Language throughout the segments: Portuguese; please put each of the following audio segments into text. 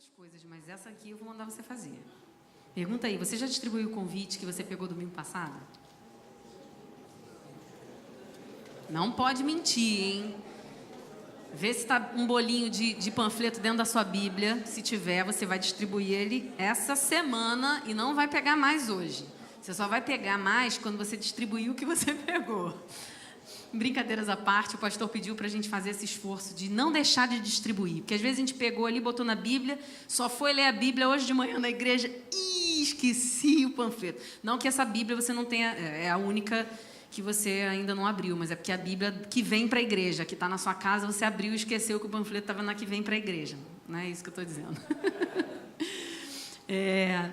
tantas coisas, mas essa aqui eu vou mandar você fazer. Pergunta aí, você já distribuiu o convite que você pegou domingo passado? Não pode mentir, hein? Vê se está um bolinho de panfleto dentro da sua Bíblia. Se tiver, você vai distribuir ele essa semana e não vai pegar mais hoje. Você só vai pegar mais quando você distribuir o que você pegou. Brincadeiras à parte, o pastor pediu para a gente fazer esse esforço de não deixar de distribuir. Porque às vezes a gente pegou ali, botou na Bíblia, só foi ler a Bíblia hoje de manhã na igreja e esqueci o panfleto. Não que essa Bíblia você não tenha, é a única que você ainda não abriu, mas é porque a Bíblia que vem para a igreja, que está na sua casa, você abriu e esqueceu que o panfleto estava na que vem para a igreja. Não é isso que eu estou dizendo.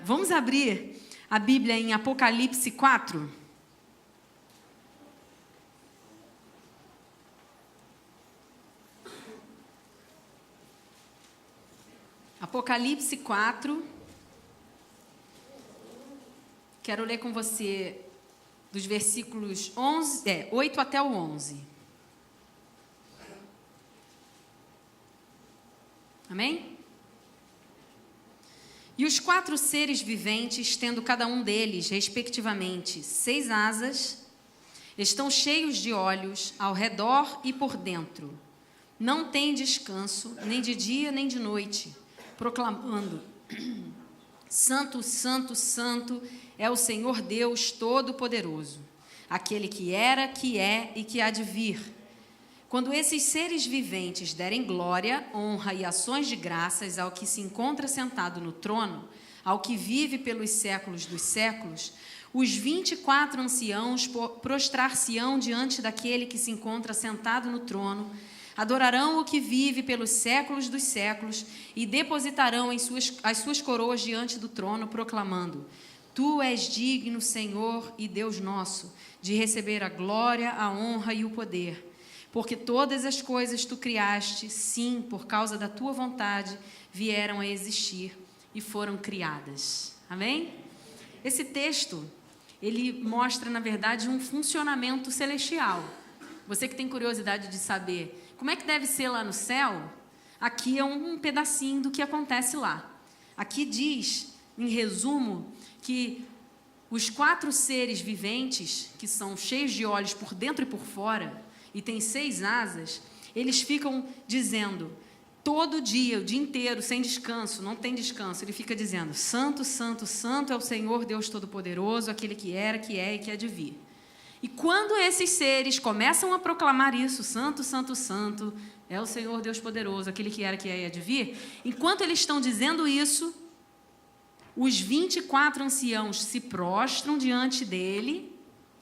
Vamos abrir a Bíblia em Apocalipse 4. Apocalipse 4. Quero ler com você dos versículos 8 até o 11. Amém? E os 4 seres viventes, tendo cada um deles, respectivamente, 6 asas, estão cheios de olhos ao redor e por dentro. Não têm descanso, nem de dia nem de noite, proclamando: Santo, Santo, Santo é o Senhor Deus Todo-Poderoso, aquele que era, que é e que há de vir. Quando esses seres viventes derem glória, honra e ações de graças ao que se encontra sentado no trono, ao que vive pelos séculos dos séculos, os 24 anciãos prostrar-se-ão diante daquele que se encontra sentado no trono, adorarão o que vive pelos séculos dos séculos e depositarão as suas coroas diante do trono, proclamando: Tu és digno, Senhor e Deus nosso, de receber a glória, a honra e o poder. Porque todas as coisas tu criaste, sim, por causa da tua vontade, vieram a existir e foram criadas. Amém? Esse texto, ele mostra, na verdade, um funcionamento celestial. Você que tem curiosidade de saber como é que deve ser lá no céu, aqui é um pedacinho do que acontece lá. Aqui diz, em resumo, que os 4 seres viventes, que são cheios de olhos por dentro e por fora, e têm 6 asas, eles ficam dizendo, todo dia, o dia inteiro, sem descanso, não tem descanso, ele fica dizendo: Santo, Santo, Santo é o Senhor Deus Todo-Poderoso, aquele que era, que é e que há de vir. E quando esses seres começam a proclamar isso, Santo, Santo, Santo é o Senhor Deus Poderoso, aquele que era, que é e há de vir, enquanto eles estão dizendo isso, os 24 anciãos se prostram diante dele,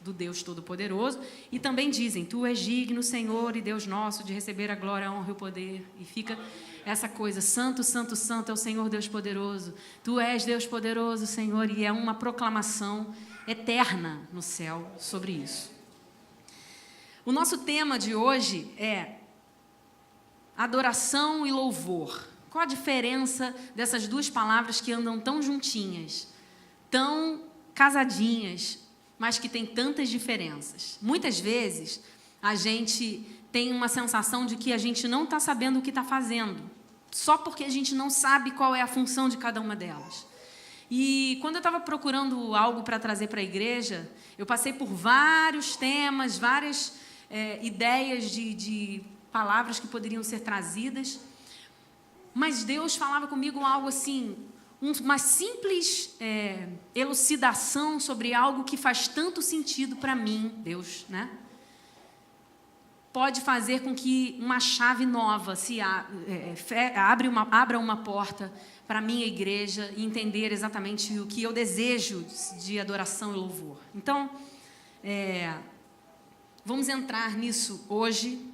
do Deus Todo-Poderoso, e também dizem: Tu és digno, Senhor e Deus nosso, de receber a glória, a honra e o poder. E fica essa coisa: Santo, Santo, Santo é o Senhor Deus Poderoso. Tu és Deus Poderoso, Senhor. E é uma proclamação eterna no céu sobre isso. O nosso tema de hoje é adoração e louvor. Qual a diferença dessas duas palavras que andam tão juntinhas, tão casadinhas, mas que tem tantas diferenças? Muitas vezes, a gente tem uma sensação de que a gente não está sabendo o que está fazendo, só porque a gente não sabe qual é a função de cada uma delas. E quando eu estava procurando algo para trazer para a igreja, eu passei por vários temas, várias ideias de palavras que poderiam ser trazidas, mas Deus falava comigo algo assim, uma simples elucidação sobre algo que faz tanto sentido para mim. Deus, né? Pode fazer com que uma chave nova abra uma porta para a minha igreja e entender exatamente o que eu desejo de adoração e louvor. Então, vamos entrar nisso hoje.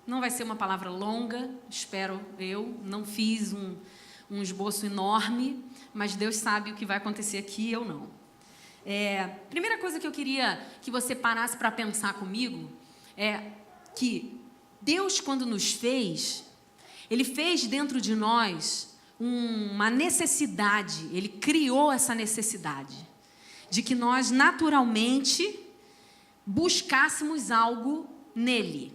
Não vai ser uma palavra longa, espero eu. Não fiz um esboço enorme, mas Deus sabe o que vai acontecer aqui, eu não. Primeira coisa que eu queria que você parasse para pensar comigo é que Deus, quando nos fez, Ele fez dentro de nós uma necessidade, Ele criou essa necessidade de que nós naturalmente buscássemos algo nele.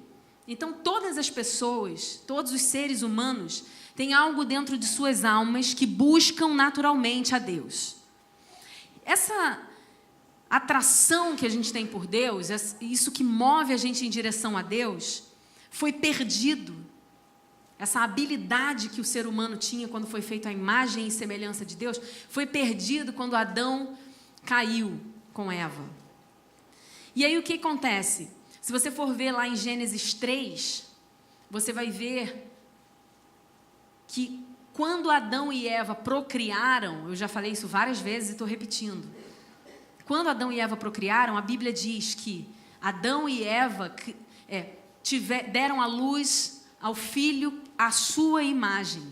Então, todas as pessoas, todos os seres humanos, têm algo dentro de suas almas que buscam naturalmente a Deus. Essa atração que a gente tem por Deus, isso que move a gente em direção a Deus, foi perdido. Essa habilidade que o ser humano tinha quando foi feito à imagem e semelhança de Deus, foi perdido quando Adão caiu com Eva. E aí o que acontece? Se você for ver lá em Gênesis 3, você vai ver que quando Adão e Eva procriaram, eu já falei isso várias vezes e estou repetindo. Quando Adão e Eva procriaram, a Bíblia diz que Adão e Eva deram à luz ao filho à sua imagem.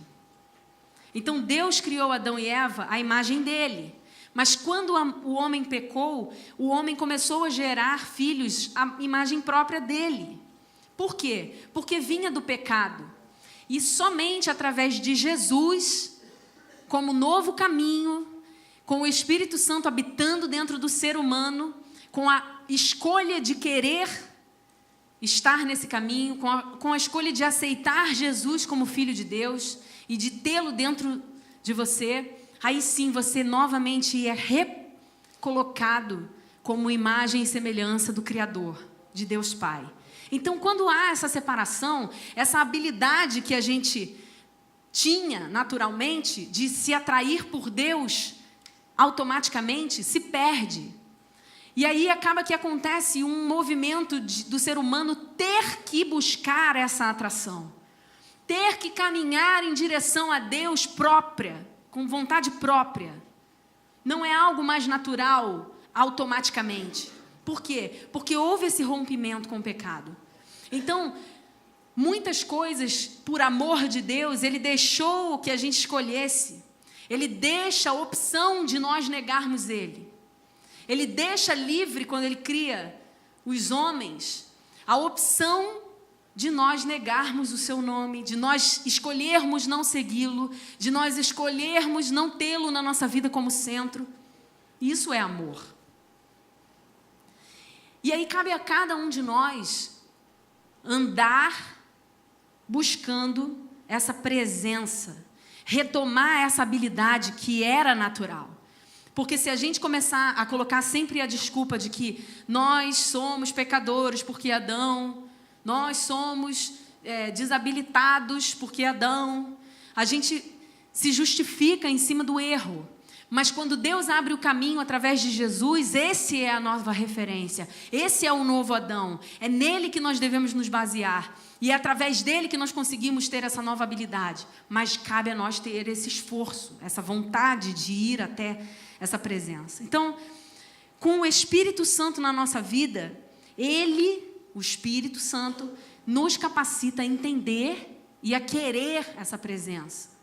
Então Deus criou Adão e Eva à imagem dele. Mas quando o homem pecou, o homem começou a gerar filhos à imagem própria dele. Por quê? Porque vinha do pecado. E somente através de Jesus, como novo caminho, com o Espírito Santo habitando dentro do ser humano, com a escolha de querer estar nesse caminho, com a escolha de aceitar Jesus como Filho de Deus e de tê-lo dentro de você, aí sim você novamente é recolocado como imagem e semelhança do Criador, de Deus Pai. Então, quando há essa separação, essa habilidade que a gente tinha naturalmente de se atrair por Deus, automaticamente se perde. E aí acaba que acontece um movimento do ser humano ter que buscar essa atração, ter que caminhar em direção a Deus própria, com vontade própria. Não é algo mais natural, automaticamente. Por quê? Porque houve esse rompimento com o pecado. Então, muitas coisas, por amor de Deus, Ele deixou que a gente escolhesse. Ele deixa a opção de nós negarmos Ele. Ele deixa livre, quando Ele cria os homens, a opção de nós negarmos o seu nome, de nós escolhermos não segui-lo, de nós escolhermos não tê-lo na nossa vida como centro. Isso é amor. E aí cabe a cada um de nós andar buscando essa presença, retomar essa habilidade que era natural. Porque se a gente começar a colocar sempre a desculpa de que nós somos pecadores porque Adão, nós somos desabilitados porque Adão, a gente se justifica em cima do erro. Mas quando Deus abre o caminho através de Jesus, esse é a nova referência, esse é o novo Adão, é nele que nós devemos nos basear, e é através dele que nós conseguimos ter essa nova habilidade, mas cabe a nós ter esse esforço, essa vontade de ir até essa presença. Então, com o Espírito Santo na nossa vida, ele, o Espírito Santo, nos capacita a entender e a querer essa presença.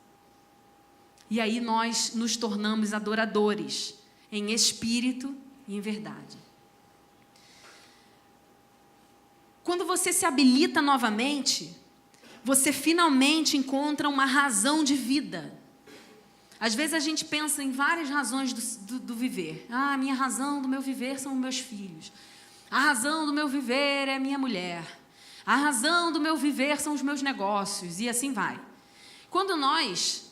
E aí nós nos tornamos adoradores, em espírito e em verdade. Quando você se habilita novamente, você finalmente encontra uma razão de vida. Às vezes a gente pensa em várias razões do viver. A minha razão do meu viver são meus filhos. A razão do meu viver é minha mulher. A razão do meu viver são os meus negócios, e assim vai. Quando nós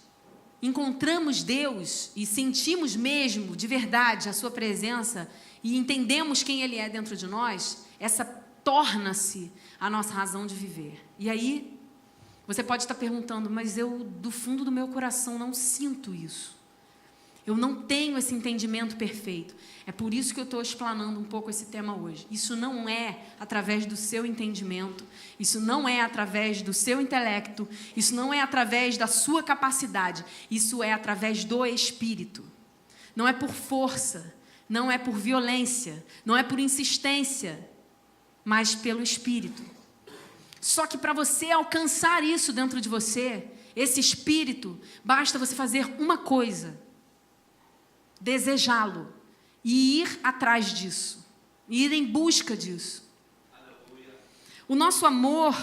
encontramos Deus e sentimos mesmo, de verdade, a sua presença e entendemos quem Ele é dentro de nós, essa torna-se a nossa razão de viver. E aí, você pode estar perguntando, mas eu, do fundo do meu coração, não sinto isso. Eu não tenho esse entendimento perfeito. É por isso que eu estou explanando um pouco esse tema hoje. Isso não é através do seu entendimento, isso não é através do seu intelecto, isso não é através da sua capacidade, isso é através do Espírito. Não é por força, não é por violência, não é por insistência, mas pelo Espírito. Só que para você alcançar isso dentro de você, esse Espírito, basta você fazer uma coisa: desejá-lo e ir atrás disso, ir em busca disso. O nosso amor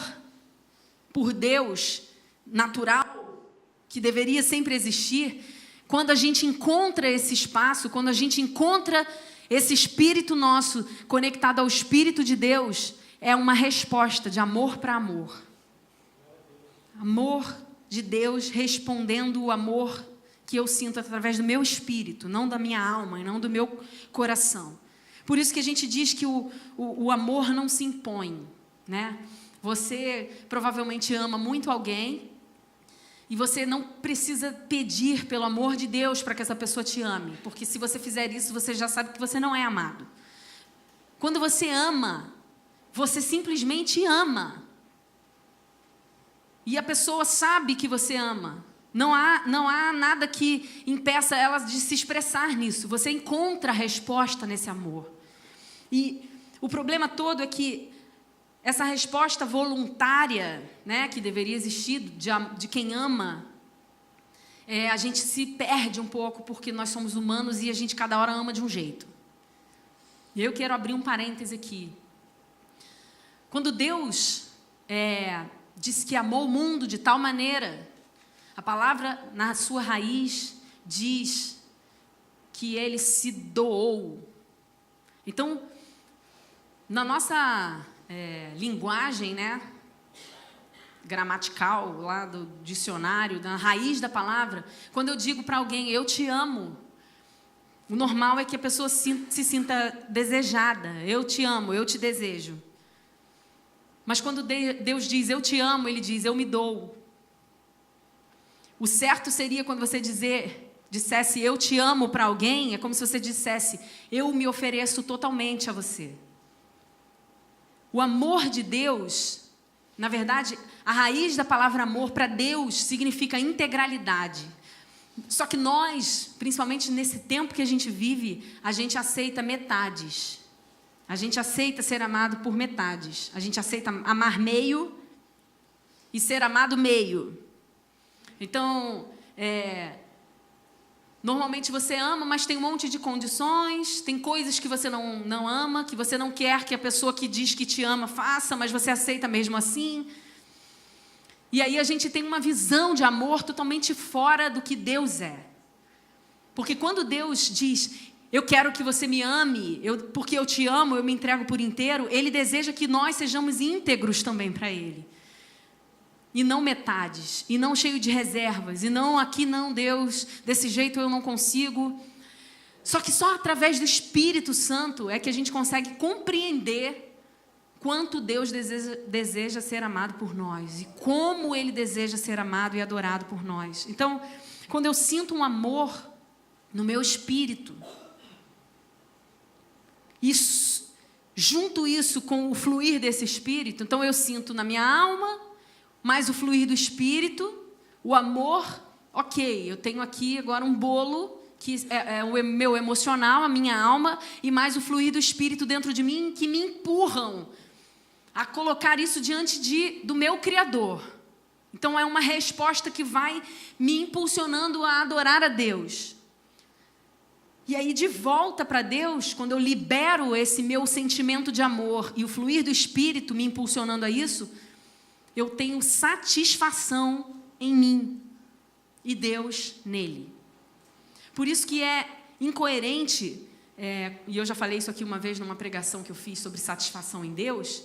por Deus, natural, que deveria sempre existir, quando a gente encontra esse espaço, quando a gente encontra esse Espírito nosso conectado ao Espírito de Deus, é uma resposta de amor para amor. Amor de Deus respondendo o amor que eu sinto através do meu espírito, não da minha alma e não do meu coração. Por isso que a gente diz que o amor não se impõe, né? Você provavelmente ama muito alguém e você não precisa pedir pelo amor de Deus para que essa pessoa te ame, porque se você fizer isso, você já sabe que você não é amado. Quando você ama, você simplesmente ama. E a pessoa sabe que você ama. Não há nada que impeça ela de se expressar nisso. Você encontra a resposta nesse amor. E o problema todo é que essa resposta voluntária, né, que deveria existir de quem ama, a gente se perde um pouco porque nós somos humanos e a gente cada hora ama de um jeito. E eu quero abrir um parêntese aqui. Quando Deus disse que amou o mundo de tal maneira, a palavra na sua raiz diz que ele se doou. Então, na nossa linguagem, né, gramatical, lá do dicionário, na raiz da palavra, quando eu digo para alguém, eu te amo, o normal é que a pessoa se sinta desejada. Eu te amo, eu te desejo. Mas quando Deus diz, eu te amo, Ele diz, eu me dou. O certo seria quando você dissesse, eu te amo para alguém, é como se você dissesse, eu me ofereço totalmente a você. O amor de Deus, na verdade, a raiz da palavra amor para Deus significa integralidade. Só que nós, principalmente nesse tempo que a gente vive, a gente aceita metades. A gente aceita ser amado por metades. A gente aceita amar meio e ser amado meio. Então, normalmente você ama, mas tem um monte de condições, tem coisas que você não ama, que você não quer que a pessoa que diz que te ama faça, mas você aceita mesmo assim. E aí a gente tem uma visão de amor totalmente fora do que Deus é. Porque quando Deus diz, eu quero que você me ame, porque eu te amo, eu me entrego por inteiro, Ele deseja que nós sejamos íntegros também para Ele. E não metades, e não cheio de reservas, e não aqui não, Deus, desse jeito eu não consigo. Só que só através do Espírito Santo é que a gente consegue compreender quanto Deus deseja ser amado por nós, e como Ele deseja ser amado e adorado por nós. Então, quando eu sinto um amor no meu espírito, junto isso com o fluir desse Espírito, então eu sinto na minha alma, mais o fluir do Espírito, o amor, ok, eu tenho aqui agora um bolo, que é o meu emocional, a minha alma, e mais o fluir do Espírito dentro de mim, que me empurram a colocar isso diante do meu Criador. Então é uma resposta que vai me impulsionando a adorar a Deus. E aí, de volta para Deus, quando eu libero esse meu sentimento de amor e o fluir do Espírito me impulsionando a isso, eu tenho satisfação em mim e Deus nele. Por isso que é incoerente, e eu já falei isso aqui uma vez numa pregação que eu fiz sobre satisfação em Deus,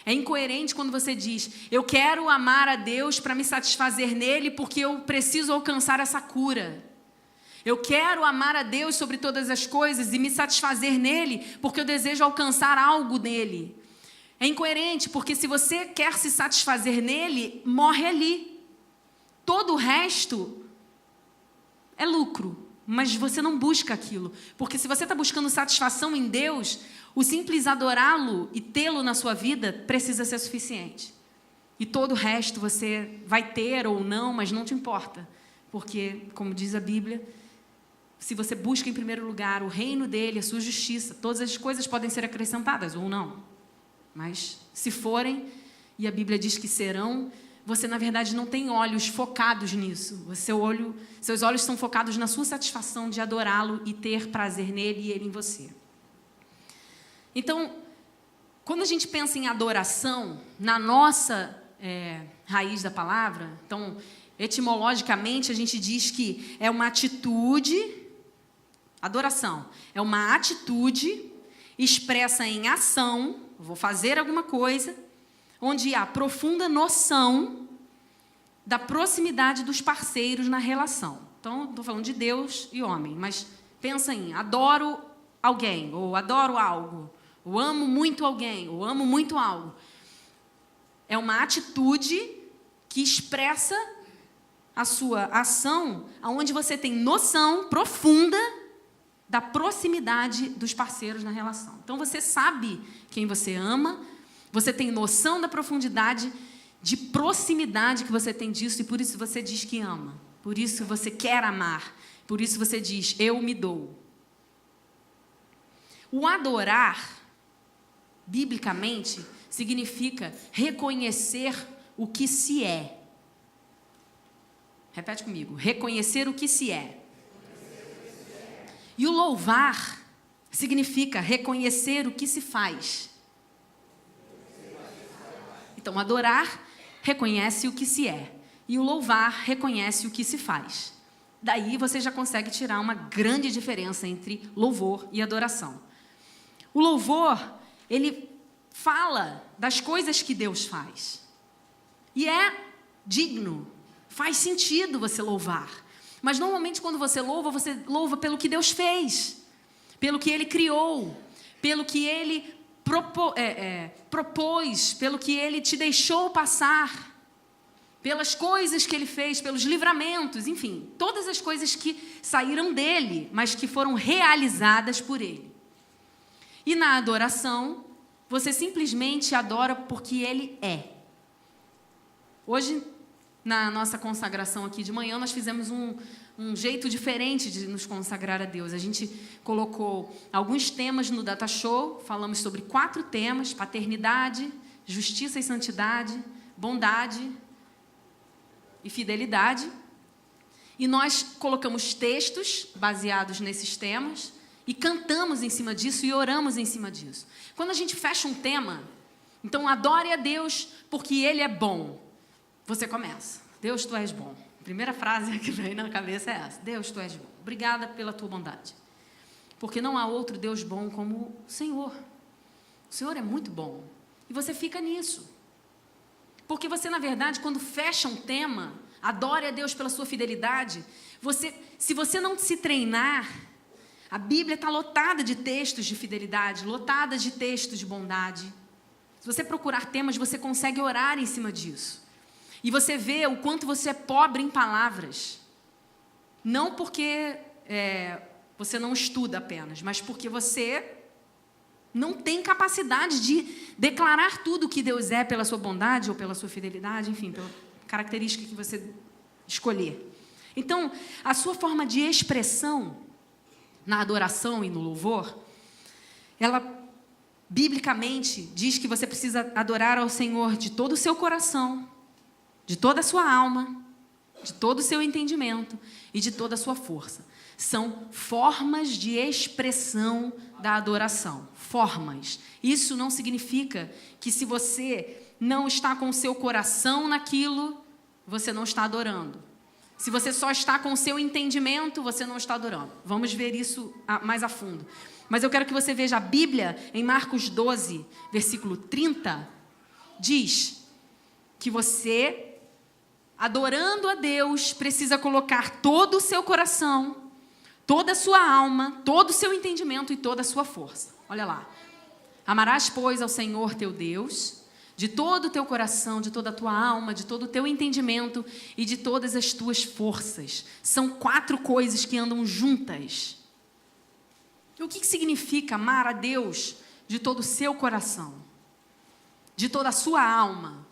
é incoerente quando você diz, eu quero amar a Deus para me satisfazer nele porque eu preciso alcançar essa cura. Eu quero amar a Deus sobre todas as coisas e me satisfazer nele porque eu desejo alcançar algo nele. É incoerente, porque se você quer se satisfazer nele, morre ali. Todo o resto é lucro, mas você não busca aquilo. Porque se você está buscando satisfação em Deus, o simples adorá-lo e tê-lo na sua vida precisa ser suficiente. E todo o resto você vai ter ou não, mas não te importa. Porque, como diz a Bíblia, se você busca em primeiro lugar o reino dele, a sua justiça, todas as coisas podem ser acrescentadas ou não. Mas se forem, e a Bíblia diz que serão, você na verdade não tem olhos focados nisso. Seus olhos são focados na sua satisfação de adorá-lo e ter prazer nele e ele em você. Então, quando a gente pensa em adoração, na nossa raiz da palavra, então, etimologicamente, a gente diz que é uma atitude. Adoração é uma atitude expressa em ação, vou fazer alguma coisa onde há profunda noção da proximidade dos parceiros na relação. Então, estou falando de Deus e homem, mas pensa em adoro alguém, ou adoro algo, ou amo muito alguém, ou amo muito algo. É uma atitude que expressa a sua ação, onde você tem noção profunda da proximidade dos parceiros na relação. Então, você sabe quem você ama, você tem noção da profundidade de proximidade que você tem disso, e por isso você diz que ama. Por isso você quer amar. Por isso você diz, eu me dou. O adorar, biblicamente, significa reconhecer o que se é. Repete comigo. Reconhecer o que se é. E o louvar significa reconhecer o que se faz. Então, adorar reconhece o que se é. E o louvar reconhece o que se faz. Daí você já consegue tirar uma grande diferença entre louvor e adoração. O louvor, ele fala das coisas que Deus faz. E é digno, faz sentido você louvar. Mas normalmente quando você louva pelo que Deus fez, pelo que Ele criou, pelo que Ele propôs, pelo que Ele te deixou passar, pelas coisas que Ele fez, pelos livramentos, enfim, todas as coisas que saíram dEle, mas que foram realizadas por Ele. E na adoração, você simplesmente adora porque Ele é. Hoje, na nossa consagração aqui de manhã, nós fizemos um jeito diferente de nos consagrar a Deus. A gente colocou alguns temas no Data Show, falamos sobre 4 temas: paternidade, justiça e santidade, bondade e fidelidade. E nós colocamos textos baseados nesses temas e cantamos em cima disso e oramos em cima disso. Quando a gente fecha um tema, então adore a Deus porque Ele é bom. Você começa. Deus, Tu és bom. A primeira frase que vem na cabeça é essa. Deus, Tu és bom. Obrigada pela Tua bondade. Porque não há outro Deus bom como o Senhor. O Senhor é muito bom. E você fica nisso. Porque você, na verdade, quando fecha um tema, adore a Deus pela sua fidelidade, se você não se treinar, a Bíblia está lotada de textos de fidelidade, lotada de textos de bondade. Se você procurar temas, você consegue orar em cima disso. E você vê o quanto você é pobre em palavras. Não porque você não estuda apenas, mas porque você não tem capacidade de declarar tudo o que Deus é pela sua bondade ou pela sua fidelidade, enfim, pela característica que você escolher. Então, a sua forma de expressão na adoração e no louvor, ela, biblicamente, diz que você precisa adorar ao Senhor de todo o seu coração, de toda a sua alma, de todo o seu entendimento e de toda a sua força. São formas de expressão da adoração. Formas. Isso não significa que se você não está com o seu coração naquilo, você não está adorando. Se você só está com o seu entendimento, você não está adorando. Vamos ver isso mais a fundo. Mas eu quero que você veja a Bíblia, em Marcos 12, versículo 30, diz que você, adorando a Deus, precisa colocar todo o seu coração, toda a sua alma, todo o seu entendimento e toda a sua força. Olha lá. Amarás, pois, ao Senhor teu Deus de todo o teu coração, de toda a tua alma, de todo o teu entendimento e de todas as tuas forças. São 4 coisas que andam juntas. E o que significa amar a Deus de todo o seu coração, de toda a sua alma,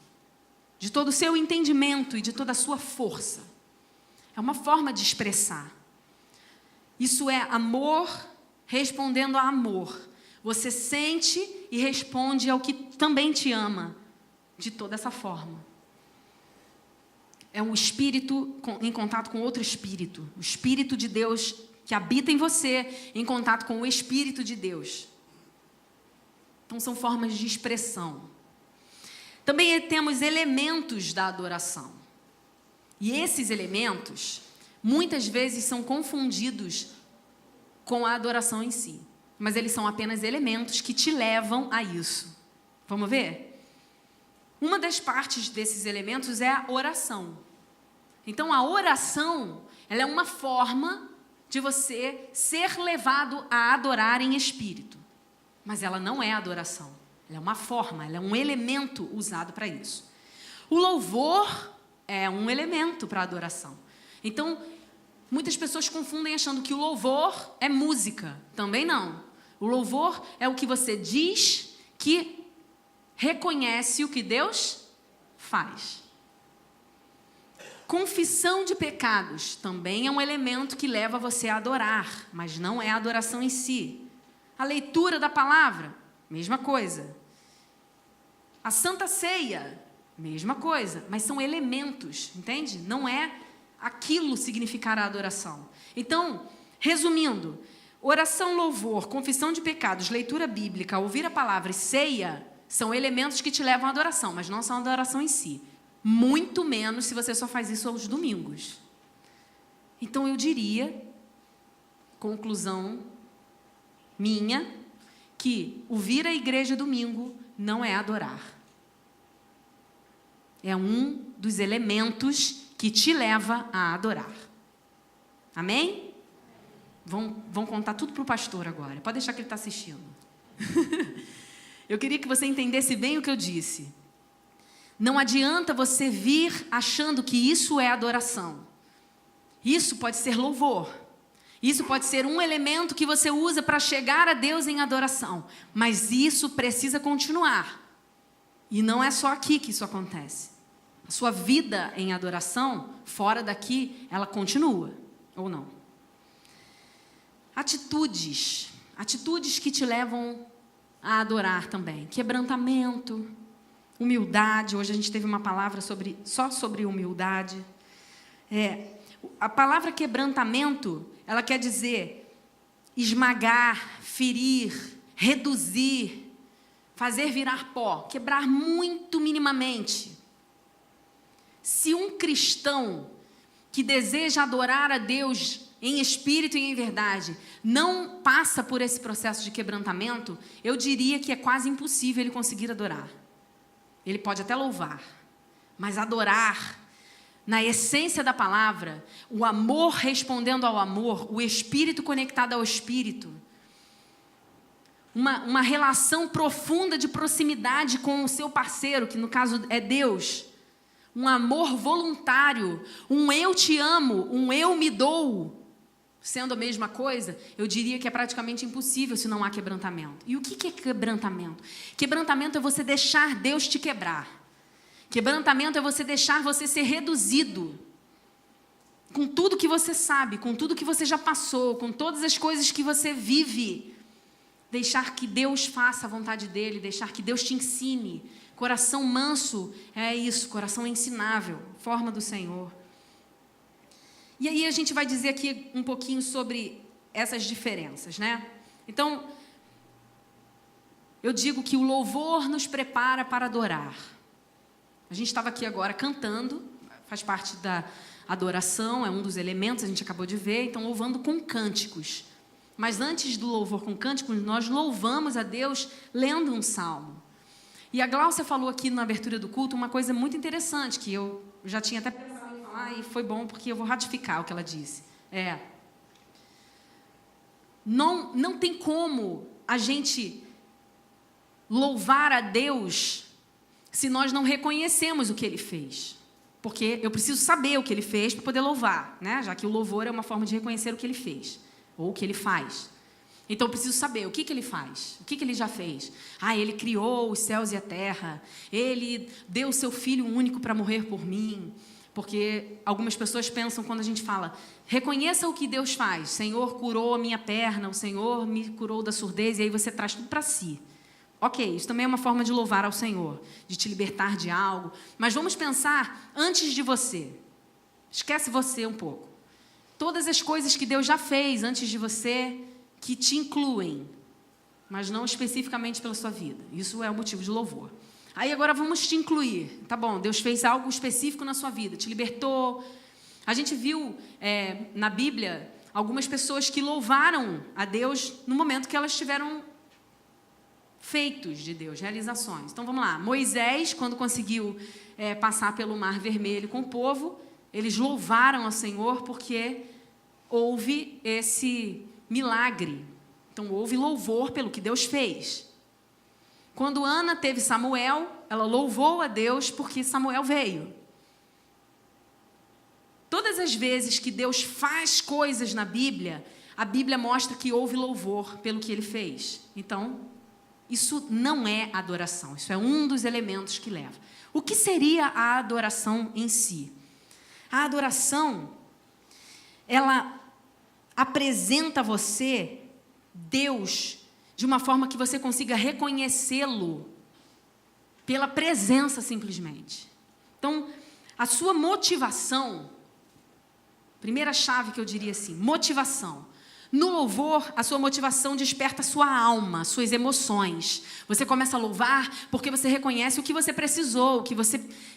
de todo o seu entendimento e de toda a sua força? É uma forma de expressar. Isso é amor respondendo a amor. Você sente e responde ao que também te ama de toda essa forma. É um espírito em contato com outro espírito. O Espírito de Deus que habita em você em contato com o Espírito de Deus. Então são formas de expressão. Também temos elementos da adoração. E esses elementos muitas vezes são confundidos com a adoração em si. Mas eles são apenas elementos que te levam a isso. Vamos ver? Uma das partes desses elementos é a oração. Então, a oração, ela é uma forma de você ser levado a adorar em espírito. Mas ela não é adoração. Ela é uma forma, ela é um elemento usado para isso. O louvor é um elemento para adoração. Então, muitas pessoas confundem achando que o louvor é música. Também não. O louvor é o que você diz que reconhece o que Deus faz. Confissão de pecados também é um elemento que leva você a adorar, mas não é a adoração em si. A leitura da palavra, mesma coisa. A Santa Ceia, mesma coisa, mas são elementos, entende? Não é aquilo significar a adoração. Então, resumindo, oração, louvor, confissão de pecados, leitura bíblica, ouvir a palavra e ceia são elementos que te levam à adoração, mas não são a adoração em si. Muito menos se você só faz isso aos domingos. Então, eu diria, conclusão minha, que ouvir a igreja domingo não é adorar. É um dos elementos que te leva a adorar. Amém? Vão contar tudo para o pastor agora. Pode deixar que ele está assistindo. Eu queria que você entendesse bem o que eu disse. Não adianta você vir achando que isso é adoração. Isso pode ser louvor. Isso pode ser um elemento que você usa para chegar a Deus em adoração. Mas isso precisa continuar. E não é só aqui que isso acontece. A sua vida em adoração, fora daqui, ela continua. Ou não? Atitudes que te levam a adorar também. Quebrantamento, humildade. Hoje a gente teve uma palavra só sobre humildade. A palavra quebrantamento, ela quer dizer esmagar, ferir, reduzir, fazer virar pó, quebrar muito minimamente. Se um cristão que deseja adorar a Deus em espírito e em verdade não passa por esse processo de quebrantamento, eu diria que é quase impossível ele conseguir adorar. Ele pode até louvar, mas adorar, na essência da palavra, o amor respondendo ao amor, o espírito conectado ao espírito, uma relação profunda de proximidade com o seu parceiro, que no caso é Deus, um amor voluntário, um eu te amo, um eu me dou, sendo a mesma coisa, eu diria que é praticamente impossível se não há quebrantamento. E o que é quebrantamento? Quebrantamento é você deixar Deus te quebrar. Quebrantamento é você deixar você ser reduzido com tudo que você sabe, com tudo que você já passou, com todas as coisas que você vive. Deixar que Deus faça a vontade dele, deixar que Deus te ensine. Coração manso é isso, coração ensinável, forma do Senhor. E aí a gente vai dizer aqui um pouquinho sobre essas diferenças, né? Então, eu digo que o louvor nos prepara para adorar. A gente estava aqui agora cantando, faz parte da adoração, é um dos elementos, a gente acabou de ver, então louvando com cânticos. Mas antes do louvor com cânticos, nós louvamos a Deus lendo um salmo. E a Gláucia falou aqui na abertura do culto uma coisa muito interessante, que eu já tinha até pensado em falar, e foi bom porque eu vou ratificar o que ela disse. Não tem como a gente louvar a Deus se nós não reconhecemos o que Ele fez. Porque eu preciso saber o que Ele fez para poder louvar, né? Já que o louvor é uma forma de reconhecer o que Ele fez, ou o que Ele faz. Então eu preciso saber o que Ele faz, o que Ele já fez. Ele criou os céus e a terra, Ele deu o seu Filho único para morrer por mim. Porque algumas pessoas pensam quando a gente fala, reconheça o que Deus faz. Senhor curou a minha perna, o Senhor me curou da surdez, e aí você traz tudo para si. Ok, isso também é uma forma de louvar ao Senhor, de te libertar de algo. Mas vamos pensar antes de você. Esquece você um pouco. Todas as coisas que Deus já fez antes de você, que te incluem, mas não especificamente pela sua vida. Isso é o motivo de louvor. Aí agora vamos te incluir. Tá bom, Deus fez algo específico na sua vida, te libertou. A gente viu na Bíblia algumas pessoas que louvaram a Deus no momento que elas tiveram feitos de Deus, realizações. Então vamos lá, Moisés, quando conseguiu passar pelo Mar Vermelho com o povo, eles louvaram ao Senhor porque houve esse milagre. Então houve louvor pelo que Deus fez. Quando Ana teve Samuel, ela louvou a Deus porque Samuel veio. Todas as vezes que Deus faz coisas na Bíblia, a Bíblia mostra que houve louvor pelo que ele fez. Então, isso não é adoração, isso é um dos elementos que leva. O que seria a adoração em si? A adoração, ela apresenta a você Deus de uma forma que você consiga reconhecê-lo pela presença simplesmente. Então, a sua motivação, primeira chave que eu diria assim, motivação. No louvor, a sua motivação desperta a sua alma, suas emoções. Você começa a louvar porque você reconhece o que você precisou,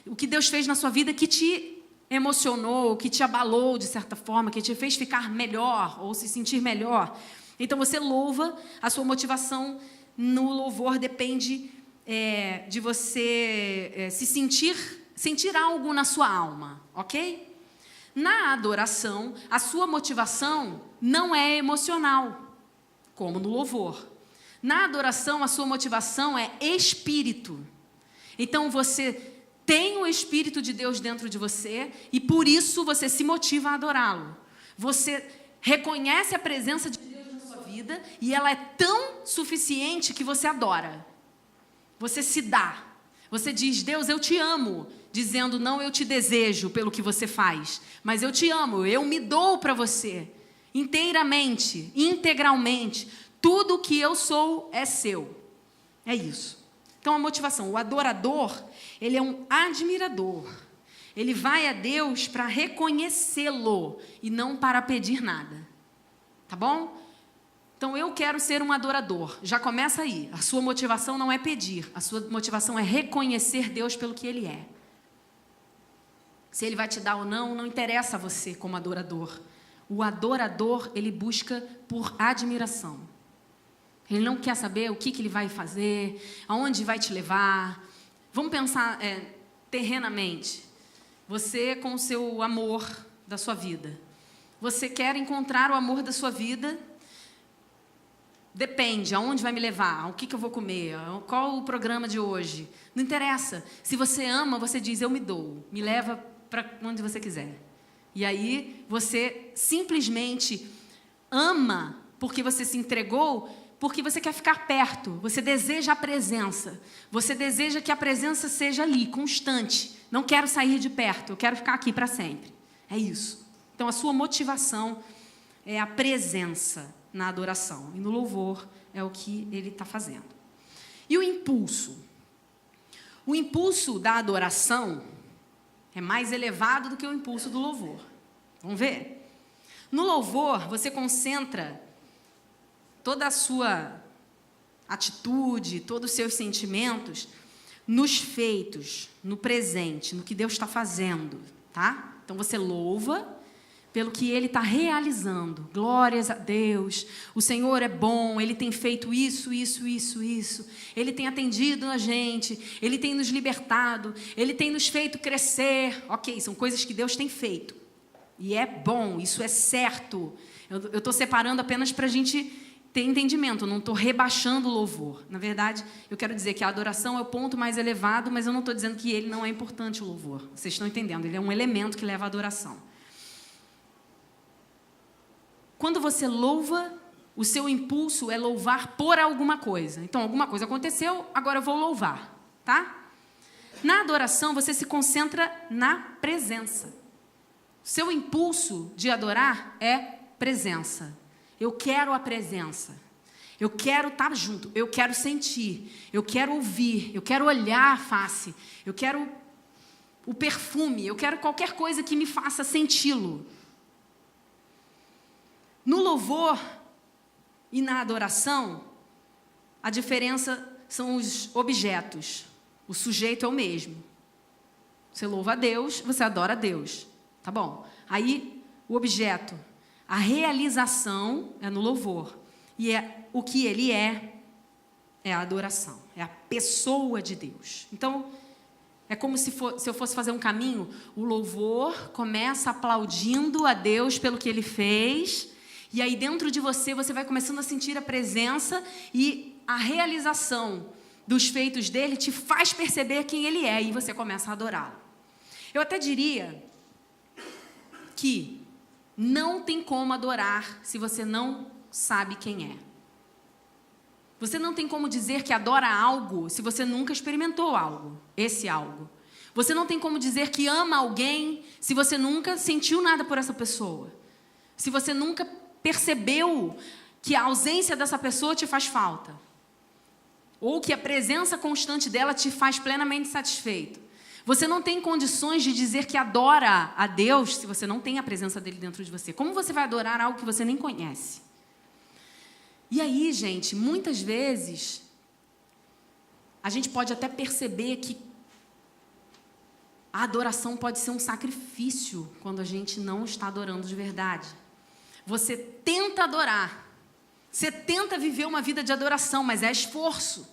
o que Deus fez na sua vida que te emocionou, que te abalou de certa forma, que te fez ficar melhor ou se sentir melhor. Então você louva, a sua motivação no louvor depende de você sentir algo na sua alma, ok? Na adoração, a sua motivação não é emocional, como no louvor. Na adoração, a sua motivação é espírito. Então você tem o Espírito de Deus dentro de você e por isso você se motiva a adorá-lo. Você reconhece a presença de Deus na sua vida e ela é tão suficiente que você adora. Você se dá. Você diz, Deus, eu te amo. Dizendo, não, eu te desejo pelo que você faz, mas eu te amo, eu me dou para você. Inteiramente, integralmente. Tudo que eu sou é seu. É isso. Então, a motivação. O adorador, ele é um admirador. Ele vai a Deus para reconhecê-lo e não para pedir nada. Tá bom? Então, eu quero ser um adorador. Já começa aí. A sua motivação não é pedir. A sua motivação é reconhecer Deus pelo que Ele é. Se Ele vai te dar ou não, não interessa a você como adorador. O adorador, ele busca por admiração. Ele não quer saber o que Ele vai fazer, aonde vai te levar. Vamos pensar terrenamente. Você com o seu amor da sua vida. Você quer encontrar o amor da sua vida. Depende, aonde vai me levar, o que eu vou comer, qual o programa de hoje. Não interessa. Se você ama, você diz, eu me dou. Me leva para onde você quiser. E aí você simplesmente ama porque você se entregou, porque você quer ficar perto. Você deseja a presença. Você deseja que a presença seja ali, constante. Não quero sair de perto, eu quero ficar aqui para sempre. É isso. Então a sua motivação é a presença na adoração. E no louvor é o que ele está fazendo. E o impulso? O impulso da adoração é mais elevado do que o impulso do louvor. Vamos ver? No louvor, você concentra toda a sua atitude, todos os seus sentimentos nos feitos, no presente, no que Deus está fazendo, tá? Então você louva pelo que Ele está realizando. Glórias a Deus. O Senhor é bom. Ele tem feito isso, isso, isso, isso. Ele tem atendido a gente. Ele tem nos libertado. Ele tem nos feito crescer. Ok, são coisas que Deus tem feito. E é bom, isso é certo. Eu estou separando apenas para a gente ter entendimento. Eu não estou rebaixando o louvor. Na verdade, eu quero dizer que a adoração é o ponto mais elevado, mas eu não estou dizendo que ele não é importante, o louvor. Vocês estão entendendo? Ele é um elemento que leva à adoração. Quando você louva, o seu impulso é louvar por alguma coisa. Então, alguma coisa aconteceu, agora eu vou louvar, tá? Na adoração, você se concentra na presença. Seu impulso de adorar é presença. Eu quero a presença. Eu quero estar junto. Eu quero sentir. Eu quero ouvir. Eu quero olhar a face. Eu quero o perfume. Eu quero qualquer coisa que me faça senti-lo. No louvor e na adoração, a diferença são os objetos. O sujeito é o mesmo. Você louva a Deus, você adora a Deus. Tá bom? Aí, o objeto, a realização é no louvor. E é o que ele é é a adoração, é a pessoa de Deus. Então, é como se eu fosse fazer um caminho, o louvor começa aplaudindo a Deus pelo que Ele fez, e aí dentro de você vai começando a sentir a presença e a realização dos feitos dele te faz perceber quem Ele é, e você começa a adorá-lo. Eu até diria que não tem como adorar se você não sabe quem é. Você não tem como dizer que adora algo se você nunca experimentou algo, esse algo. Você não tem como dizer que ama alguém se você nunca sentiu nada por essa pessoa. Se você nunca percebeu que a ausência dessa pessoa te faz falta. Ou que a presença constante dela te faz plenamente satisfeito. Você não tem condições de dizer que adora a Deus se você não tem a presença dele dentro de você. Como você vai adorar algo que você nem conhece? E aí, gente, muitas vezes, a gente pode até perceber que a adoração pode ser um sacrifício quando a gente não está adorando de verdade. Você tenta adorar, você tenta viver uma vida de adoração, mas é esforço.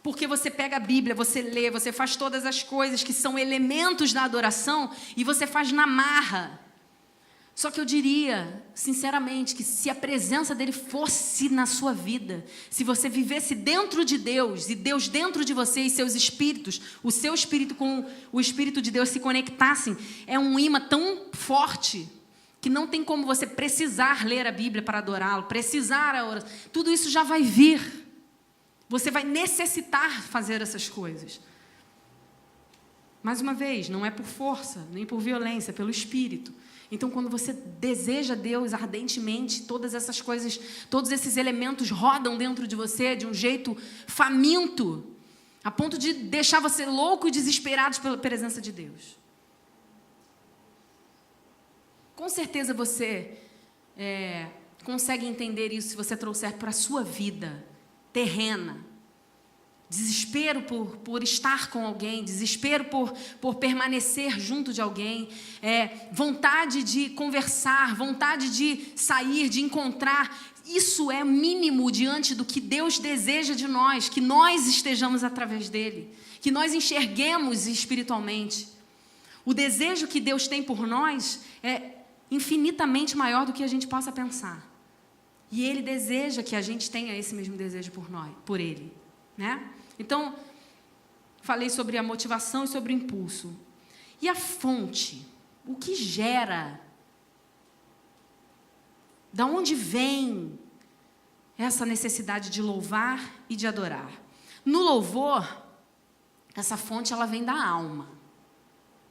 Porque você pega a Bíblia, você lê, você faz todas as coisas que são elementos da adoração e você faz na marra. Só que eu diria, sinceramente, que se a presença dele fosse na sua vida, se você vivesse dentro de Deus, e Deus dentro de você e seus espíritos, o seu espírito com o Espírito de Deus se conectassem, é um imã tão forte que não tem como você precisar ler a Bíblia para adorá-lo, precisar a oração. Tudo isso já vai vir. Você vai necessitar fazer essas coisas. Mais uma vez, não é por força, nem por violência, é pelo Espírito. Então, quando você deseja Deus ardentemente, todas essas coisas, todos esses elementos rodam dentro de você de um jeito faminto, a ponto de deixar você louco e desesperado pela presença de Deus. Com certeza você consegue entender isso se você trouxer para a sua vida terrena. Desespero por estar com alguém, desespero por permanecer junto de alguém, vontade de conversar, vontade de sair, de encontrar. Isso é mínimo diante do que Deus deseja de nós, que nós estejamos através dele, que nós enxerguemos espiritualmente. O desejo que Deus tem por nós é infinitamente maior do que a gente possa pensar. E Ele deseja que a gente tenha esse mesmo desejo por Ele, né? Então, falei sobre a motivação e sobre o impulso. E a fonte? O que gera? Da onde vem essa necessidade de louvar e de adorar? No louvor, essa fonte ela vem da alma.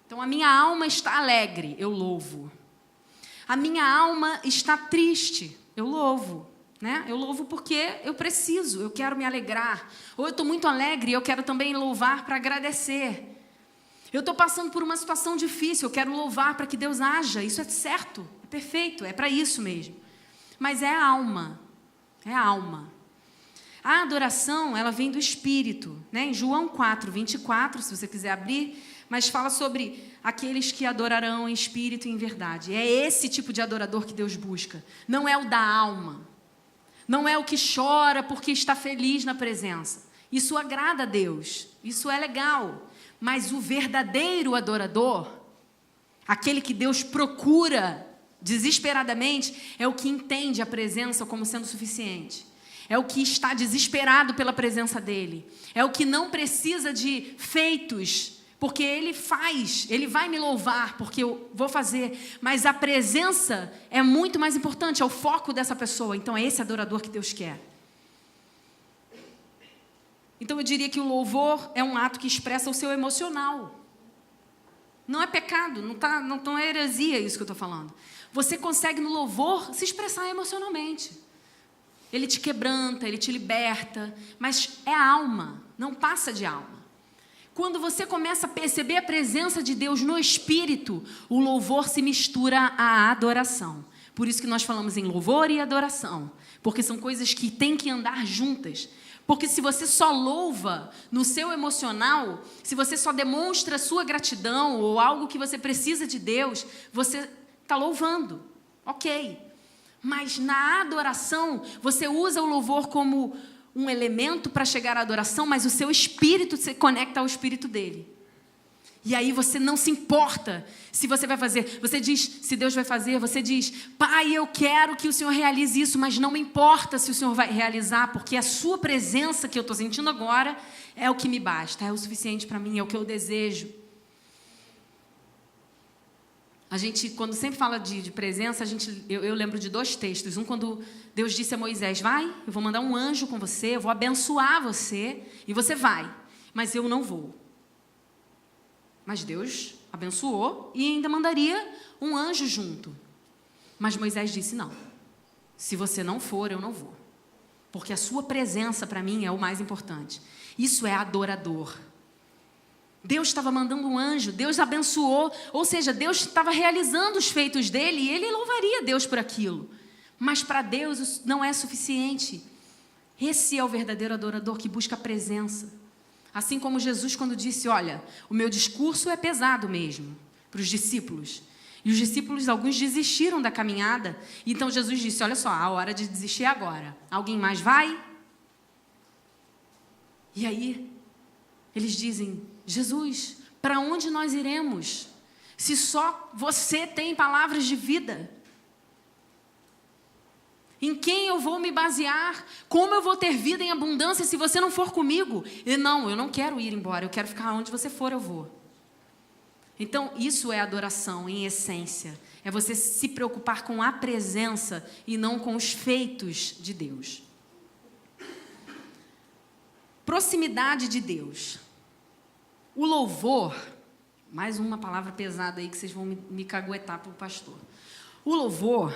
Então, a minha alma está alegre, eu louvo. A minha alma está triste, eu louvo. Né? Eu louvo porque eu preciso, eu quero me alegrar. Ou eu estou muito alegre e eu quero também louvar para agradecer. Eu estou passando por uma situação difícil, eu quero louvar para que Deus haja. Isso é certo, é perfeito, é para isso mesmo. Mas é a alma, é a alma. A adoração, ela vem do Espírito. Né? Em João 4:24, se você quiser abrir, mas fala sobre aqueles que adorarão em espírito e em verdade. É esse tipo de adorador que Deus busca. Não é o da alma. Não é o que chora porque está feliz na presença. Isso agrada a Deus. Isso é legal. Mas o verdadeiro adorador, aquele que Deus procura desesperadamente, é o que entende a presença como sendo suficiente. É o que está desesperado pela presença dele. É o que não precisa de feitos, porque ele faz, ele vai me louvar, porque eu vou fazer. Mas a presença é muito mais importante, é o foco dessa pessoa. Então é esse adorador que Deus quer. Então eu diria que o louvor é um ato que expressa o seu emocional. Não é pecado, não é heresia isso que eu estou falando. Você consegue no louvor se expressar emocionalmente. Ele te quebranta, ele te liberta, mas é a alma, não passa de alma. Quando você começa a perceber a presença de Deus no Espírito, o louvor se mistura à adoração. Por isso que nós falamos em louvor e adoração, porque são coisas que têm que andar juntas. Porque se você só louva no seu emocional, se você só demonstra a sua gratidão ou algo que você precisa de Deus, você está louvando, ok. Mas na adoração, você usa o louvor como um elemento para chegar à adoração, mas o seu espírito se conecta ao espírito dele. E aí você não se importa se você vai fazer. Você diz, se Deus vai fazer, você diz, Pai, eu quero que o Senhor realize isso, mas não me importa se o Senhor vai realizar, porque a sua presença que eu estou sentindo agora é o que me basta, é o suficiente para mim, é o que eu desejo. A gente, quando sempre fala de presença, eu lembro de 2 textos. Um, quando Deus disse a Moisés, vai, eu vou mandar um anjo com você, eu vou abençoar você, e você vai, mas eu não vou. Mas Deus abençoou e ainda mandaria um anjo junto. Mas Moisés disse, não, se você não for, eu não vou. Porque a sua presença para mim é o mais importante. Isso é adorador. Deus estava mandando um anjo, Deus abençoou, ou seja, Deus estava realizando os feitos dele e ele louvaria Deus por aquilo. Mas para Deus isso não é suficiente. Esse é o verdadeiro adorador que busca a presença. Assim como Jesus quando disse, olha, o meu discurso é pesado mesmo, para os discípulos. E os discípulos, alguns desistiram da caminhada. Então Jesus disse, olha só, a hora de desistir é agora. Alguém mais vai? E aí, eles dizem, Jesus, para onde nós iremos? Se só você tem palavras de vida. Em quem eu vou me basear? Como eu vou ter vida em abundância se você não for comigo? E não, eu não quero ir embora, eu quero ficar onde você for, eu vou. Então, isso é adoração em essência. É você se preocupar com a presença e não com os feitos de Deus. Proximidade de Deus. O louvor, mais uma palavra pesada aí que vocês vão me caguetar para o pastor. O louvor,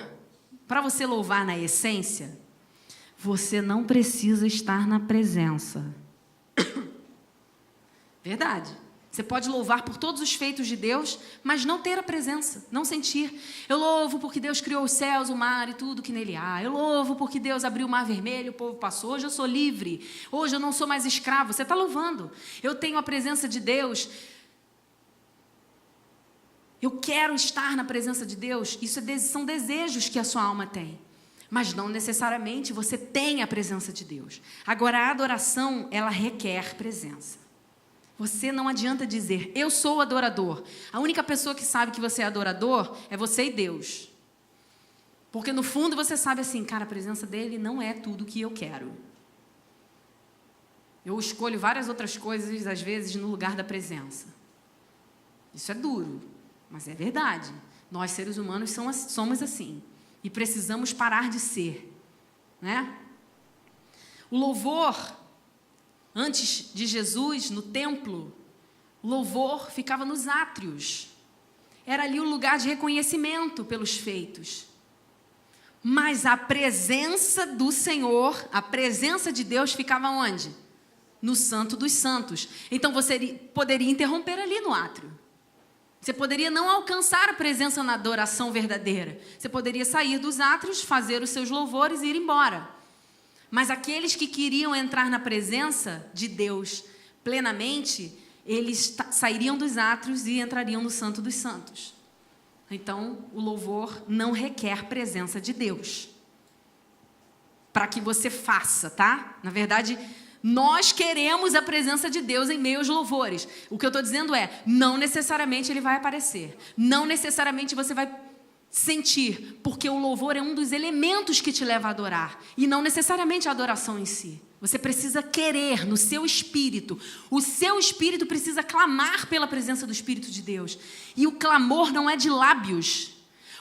para você louvar na essência, você não precisa estar na presença. Verdade. Você pode louvar por todos os feitos de Deus, mas não ter a presença, não sentir. Eu louvo porque Deus criou os céus, o mar e tudo que nele há. Eu louvo porque Deus abriu o mar vermelho, o povo passou. Hoje eu sou livre, hoje eu não sou mais escravo. Você está louvando. Eu tenho a presença de Deus. Eu quero estar na presença de Deus. Isso são desejos que a sua alma tem. Mas não necessariamente você tem a presença de Deus. Agora, a adoração, ela requer presença. Você não adianta dizer, eu sou adorador. A única pessoa que sabe que você é adorador é você e Deus. Porque no fundo você sabe assim, cara, a presença dele não é tudo que eu quero. Eu escolho várias outras coisas, às vezes, no lugar da presença. Isso é duro, mas é verdade. Nós, seres humanos, somos assim. E precisamos parar de ser. Né? O louvor... Antes de Jesus, no templo, o louvor ficava nos átrios. Era ali o lugar de reconhecimento pelos feitos. Mas a presença do Senhor, a presença de Deus ficava onde? No Santo dos Santos. Então você poderia interromper ali no átrio. Você poderia não alcançar a presença na adoração verdadeira. Você poderia sair dos átrios, fazer os seus louvores e ir embora. Mas aqueles que queriam entrar na presença de Deus plenamente, eles sairiam dos átrios e entrariam no Santo dos Santos. Então, o louvor não requer presença de Deus. Para que você faça, tá? Na verdade, nós queremos a presença de Deus em meio aos louvores. O que eu estou dizendo é, não necessariamente ele vai aparecer. Não necessariamente você vai sentir, porque o louvor é um dos elementos que te leva a adorar, e não necessariamente a adoração em si. Você precisa querer no seu espírito. O seu espírito precisa clamar pela presença do Espírito de Deus. E o clamor não é de lábios.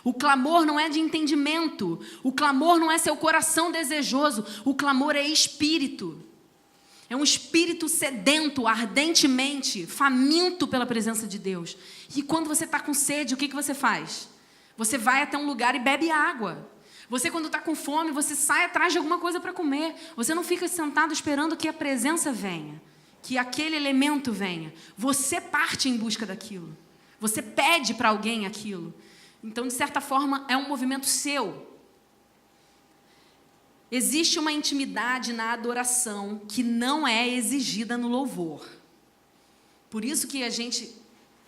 O clamor não é de entendimento. O clamor não é seu coração desejoso. O clamor é espírito. É um espírito sedento, ardentemente, faminto pela presença de Deus. E quando você está com sede, o que você faz? Você vai até um lugar e bebe água. Você, quando está com fome, você sai atrás de alguma coisa para comer. Você não fica sentado esperando que a presença venha, que aquele elemento venha. Você parte em busca daquilo. Você pede para alguém aquilo. Então, de certa forma, é um movimento seu. Existe uma intimidade na adoração que não é exigida no louvor. Por isso que a gente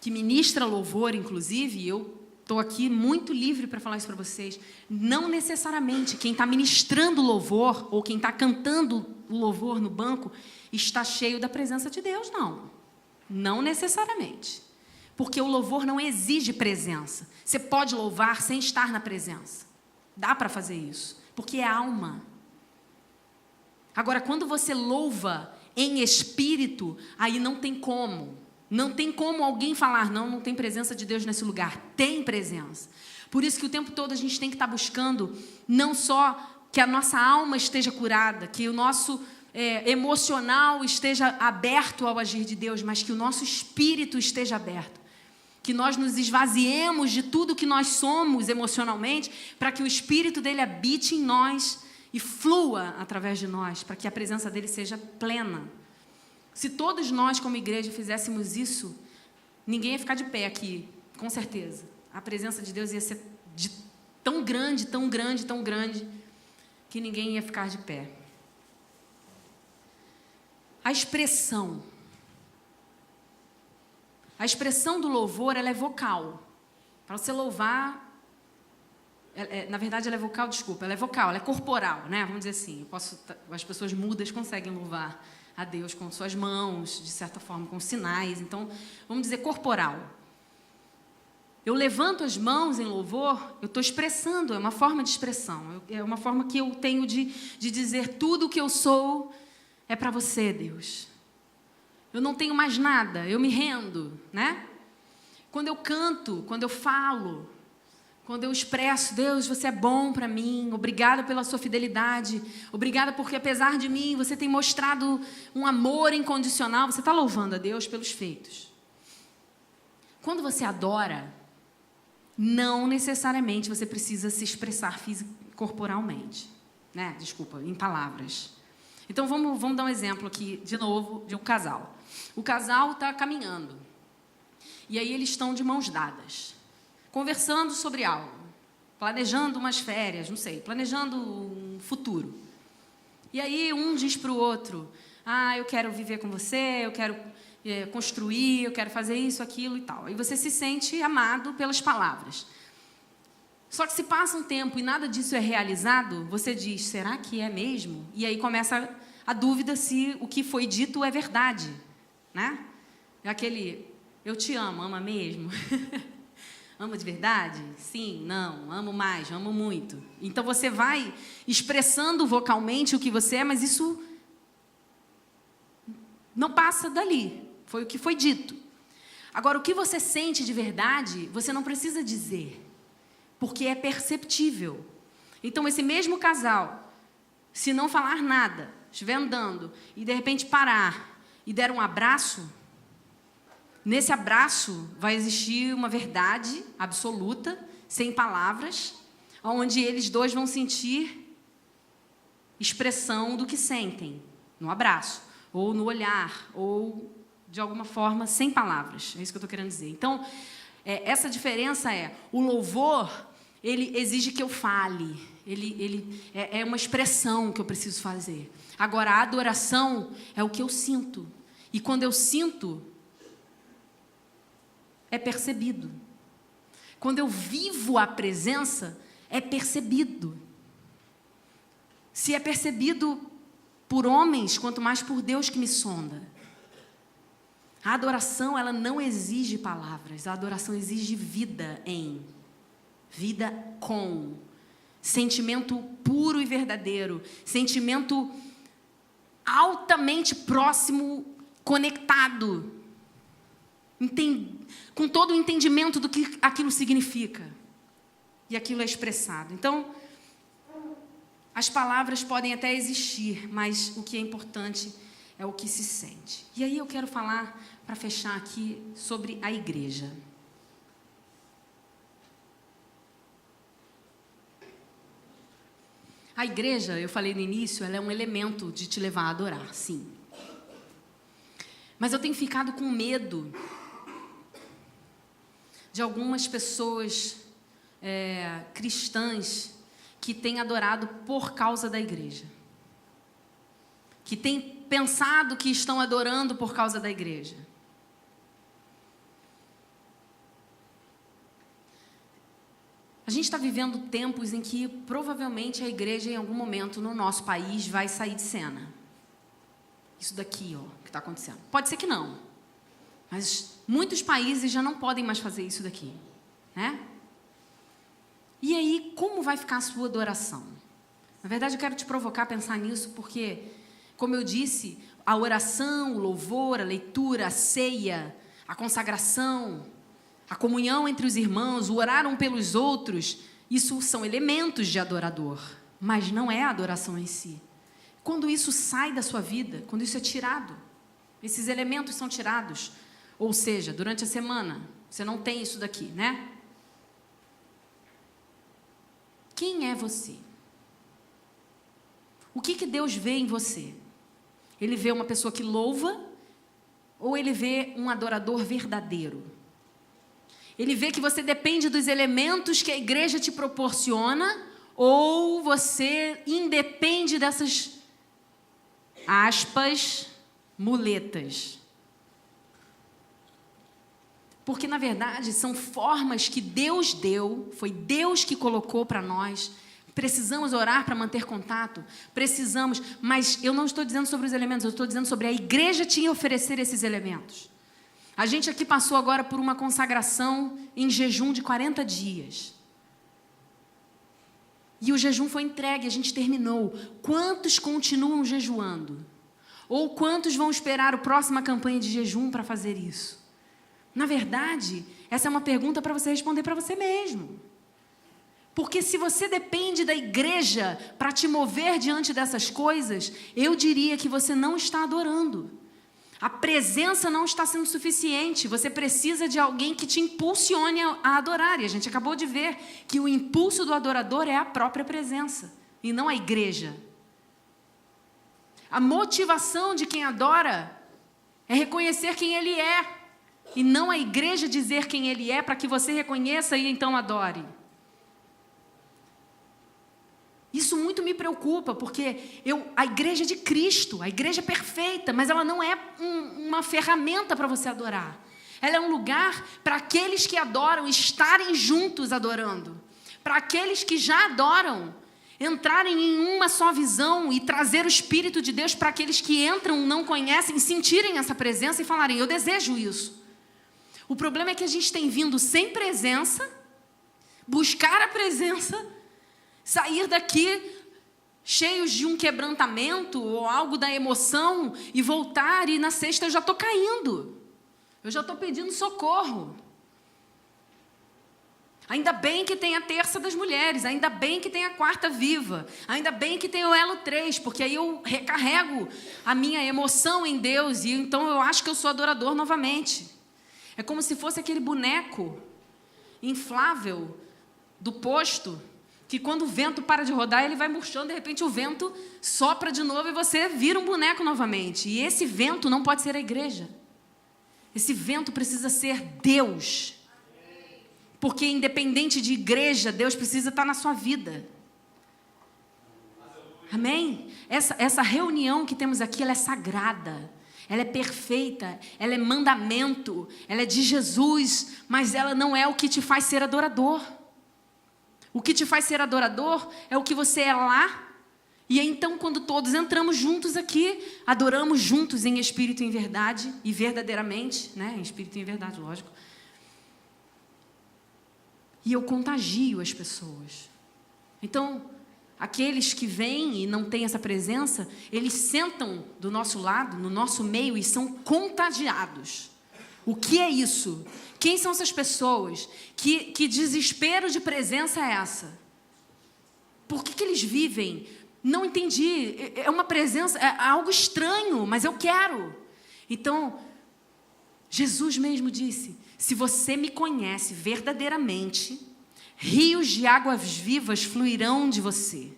que ministra louvor, inclusive, eu estou aqui muito livre para falar isso para vocês. Não necessariamente quem está ministrando louvor ou quem está cantando o louvor no banco está cheio da presença de Deus, não. Não necessariamente. Porque o louvor não exige presença. Você pode louvar sem estar na presença. Dá para fazer isso, porque é alma. Agora, quando você louva em espírito, aí não tem como. Não tem como alguém falar, não tem presença de Deus nesse lugar. Tem presença. Por isso que o tempo todo a gente tem que estar buscando não só que a nossa alma esteja curada, que o nosso emocional esteja aberto ao agir de Deus, mas que o nosso espírito esteja aberto. Que nós nos esvaziemos de tudo que nós somos emocionalmente, para que o Espírito dele habite em nós e flua através de nós, para que a presença dele seja plena. Se todos nós, como igreja, fizéssemos isso, ninguém ia ficar de pé aqui, com certeza. A presença de Deus ia ser tão grande, tão grande, tão grande, que ninguém ia ficar de pé. A expressão do louvor, ela é vocal. Para você louvar, na verdade ela é vocal, ela é vocal, ela é corporal, né? Vamos dizer assim. As pessoas mudas conseguem louvar a Deus com suas mãos, de certa forma, com sinais. Então, vamos dizer corporal. Eu levanto as mãos em louvor, eu estou expressando, é uma forma de expressão. É uma forma que eu tenho de dizer tudo o que eu sou é para você, Deus. Eu não tenho mais nada, eu me rendo, né? Quando eu canto, quando eu falo, quando eu expresso, Deus, você é bom para mim, obrigada pela sua fidelidade, obrigada porque apesar de mim, você tem mostrado um amor incondicional, você está louvando a Deus pelos feitos. Quando você adora, não necessariamente você precisa se expressar corporalmente, né? Desculpa, em palavras. Então, vamos dar um exemplo aqui, de novo, de um casal. O casal está caminhando. E aí eles estão de mãos dadas, conversando sobre algo, planejando umas férias, não sei, planejando um futuro. E aí um diz para o outro, eu quero viver com você, eu quero construir, eu quero fazer isso, aquilo e tal. Aí você se sente amado pelas palavras. Só que se passa um tempo e nada disso é realizado, você diz, será que é mesmo? E aí começa a dúvida se o que foi dito é verdade, né? É aquele, eu te amo, ama mesmo? Ama de verdade? Sim, não, amo mais, amo muito. Então você vai expressando vocalmente o que você é, mas isso não passa dali, foi o que foi dito. Agora, o que você sente de verdade, você não precisa dizer, porque é perceptível. Então, esse mesmo casal, se não falar nada, estiver andando e de repente parar e der um abraço, nesse abraço vai existir uma verdade absoluta, sem palavras, onde eles dois vão sentir expressão do que sentem, no abraço, ou no olhar, ou de alguma forma sem palavras. É isso que eu estou querendo dizer. Então, essa diferença o louvor, ele exige que eu fale, ele é uma expressão que eu preciso fazer. Agora, a adoração é o que eu sinto. E quando eu sinto, é percebido. Quando eu vivo a presença, é percebido. Se é percebido por homens, quanto mais por Deus que me sonda. A adoração, ela não exige palavras. A adoração exige vida com. Sentimento puro e verdadeiro. Sentimento altamente próximo, conectado. Com todo o entendimento do que aquilo significa. E aquilo é expressado. Então, as palavras podem até existir, mas o que é importante é o que se sente. E aí eu quero falar, para fechar aqui, sobre a igreja. A igreja, eu falei no início, ela é um elemento de te levar a adorar, sim. Mas eu tenho ficado com medo de algumas pessoas cristãs que têm adorado por causa da igreja. Que têm pensado que estão adorando por causa da igreja. gente está vivendo tempos em que provavelmente a igreja, em algum momento no nosso país, vai sair de cena. Isso daqui, ó, que está acontecendo. Pode ser que não, mas muitos países já não podem mais fazer isso daqui, né? E aí, como vai ficar a sua adoração? Na verdade, eu quero te provocar a pensar nisso, porque, como eu disse, a oração, o louvor, a leitura, a ceia, a consagração, a comunhão entre os irmãos, o orar um pelos outros, isso são elementos de adorador, mas não é a adoração em si. Quando isso sai da sua vida, quando isso é tirado, esses elementos são tirados, ou seja, durante a semana, você não tem isso daqui, né? Quem é você? O que Deus vê em você? Ele vê uma pessoa que louva ou ele vê um adorador verdadeiro? Ele vê que você depende dos elementos que a igreja te proporciona ou você independe dessas, aspas, muletas? Porque, na verdade, são formas que Deus deu, foi Deus que colocou para nós. Precisamos orar para manter contato, precisamos, mas eu não estou dizendo sobre os elementos, eu estou dizendo sobre a igreja te oferecer esses elementos. A gente aqui passou agora por uma consagração em jejum de 40 dias. E o jejum foi entregue, a gente terminou. Quantos continuam jejuando? Ou quantos vão esperar a próxima campanha de jejum para fazer isso? Na verdade, essa é uma pergunta para você responder para você mesmo. Porque se você depende da igreja para te mover diante dessas coisas, eu diria que você não está adorando. A presença não está sendo suficiente. Você precisa de alguém que te impulsione a adorar. E a gente acabou de ver que o impulso do adorador é a própria presença e não a igreja. A motivação de quem adora é reconhecer quem ele é. E não a igreja dizer quem ele é para que você reconheça e então adore. Isso muito me preocupa, porque a igreja é de Cristo, a igreja é perfeita, mas ela não é uma ferramenta para você adorar. Ela é um lugar para aqueles que adoram estarem juntos adorando. Para aqueles que já adoram, entrarem em uma só visão e trazer o Espírito de Deus para aqueles que entram, não conhecem, sentirem essa presença e falarem, eu desejo isso. O problema é que a gente tem vindo sem presença, buscar a presença, sair daqui cheios de um quebrantamento ou algo da emoção e voltar e na sexta eu já estou caindo. Eu já estou pedindo socorro. Ainda bem que tem a terça das mulheres, ainda bem que tem a quarta viva, ainda bem que tem o elo 3, porque aí eu recarrego a minha emoção em Deus e então eu acho que eu sou adorador novamente. É como se fosse aquele boneco inflável do posto, que quando o vento para de rodar, ele vai murchando, de repente o vento sopra de novo e você vira um boneco novamente. E esse vento não pode ser a igreja. Esse vento precisa ser Deus. Porque independente de igreja, Deus precisa estar na sua vida. Amém? Essa reunião que temos aqui, ela é sagrada. Ela é perfeita, ela é mandamento, ela é de Jesus, mas ela não é o que te faz ser adorador. O que te faz ser adorador é o que você é lá, e então quando todos entramos juntos aqui, adoramos juntos em espírito e em verdade, e verdadeiramente, né? Em espírito e em verdade, lógico. E eu contagio as pessoas. Então, aqueles que vêm e não têm essa presença, eles sentam do nosso lado, no nosso meio e são contagiados. O que é isso? Quem são essas pessoas? Que desespero de presença é essa? Por que eles vivem? Não entendi. É uma presença, é algo estranho, mas eu quero. Então, Jesus mesmo disse, se você me conhece verdadeiramente, rios de águas vivas fluirão de você.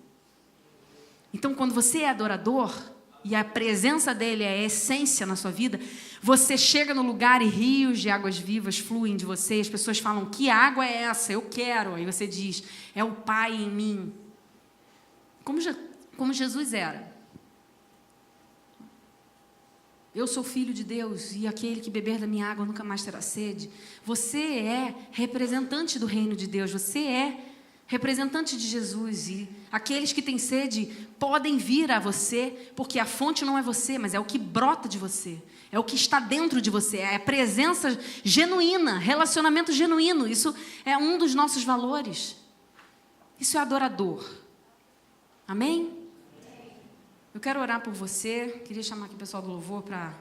Então, quando você é adorador, e a presença dele é a essência na sua vida, você chega no lugar e rios de águas vivas fluem de você, e as pessoas falam, que água é essa? Eu quero. Aí você diz, é o Pai em mim. Como Jesus era. Eu sou filho de Deus e aquele que beber da minha água nunca mais terá sede. Você é representante do reino de Deus. Você é representante de Jesus, e aqueles que têm sede podem vir a você, porque a fonte não é você, mas é o que brota de você, é o que está dentro de você, é a presença genuína, relacionamento genuíno. Isso é um dos nossos valores. Isso é adorador. Amém? Eu quero orar por você. Queria chamar aqui o pessoal do louvor para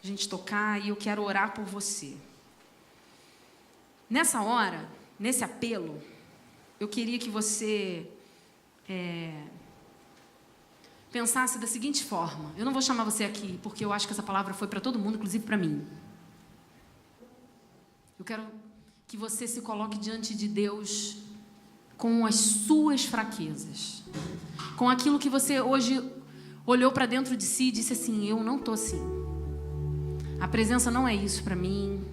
a gente tocar, e eu quero orar por você. Nessa hora, nesse apelo, eu queria que você pensasse da seguinte forma. Eu não vou chamar você aqui, porque eu acho que essa palavra foi para todo mundo, inclusive para mim. Eu quero que você se coloque diante de Deus com as suas fraquezas, com aquilo que você hoje olhou para dentro de si e disse assim: eu não estou assim. A presença não é isso para mim.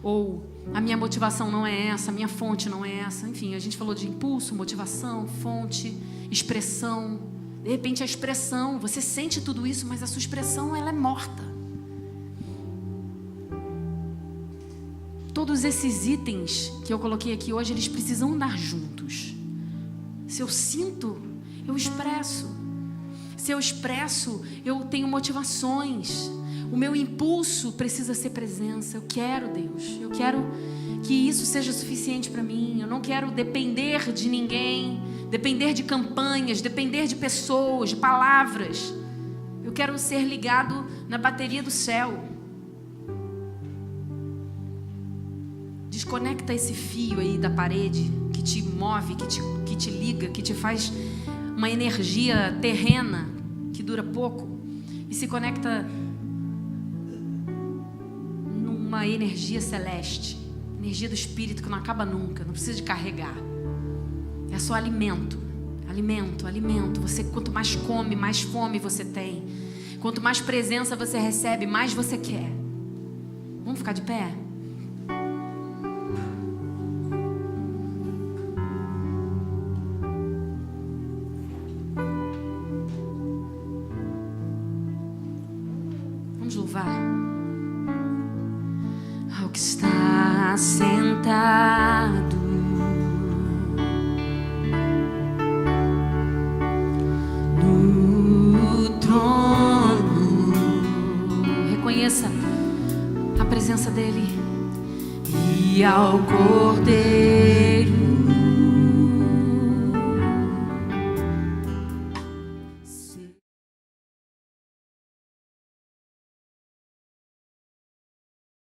Ou a minha motivação não é essa, a minha fonte não é essa. Enfim, a gente falou de impulso, motivação, fonte, expressão. De repente a expressão, você sente tudo isso, mas a sua expressão, ela é morta. Todos esses itens que eu coloquei aqui hoje, eles precisam andar juntos. Se eu sinto, eu expresso. Se eu expresso, eu tenho motivações. O meu impulso precisa ser presença. Eu quero, Deus. Eu quero que isso seja suficiente para mim. Eu não quero depender de ninguém, depender de campanhas, depender de pessoas, de palavras. Eu quero ser ligado na bateria do céu. Desconecta esse fio aí da parede que te move, que te liga, que te faz uma energia terrena que dura pouco, e se conecta numa energia celeste, energia do Espírito que não acaba nunca, não precisa de carregar. É só alimento, alimento, alimento. Você, quanto mais come, mais fome você tem. Quanto mais presença você recebe, mais você quer. Vamos ficar de pé? Vamos louvar. Ao que está sentado no trono, reconheça a presença dele, e ao Cordeiro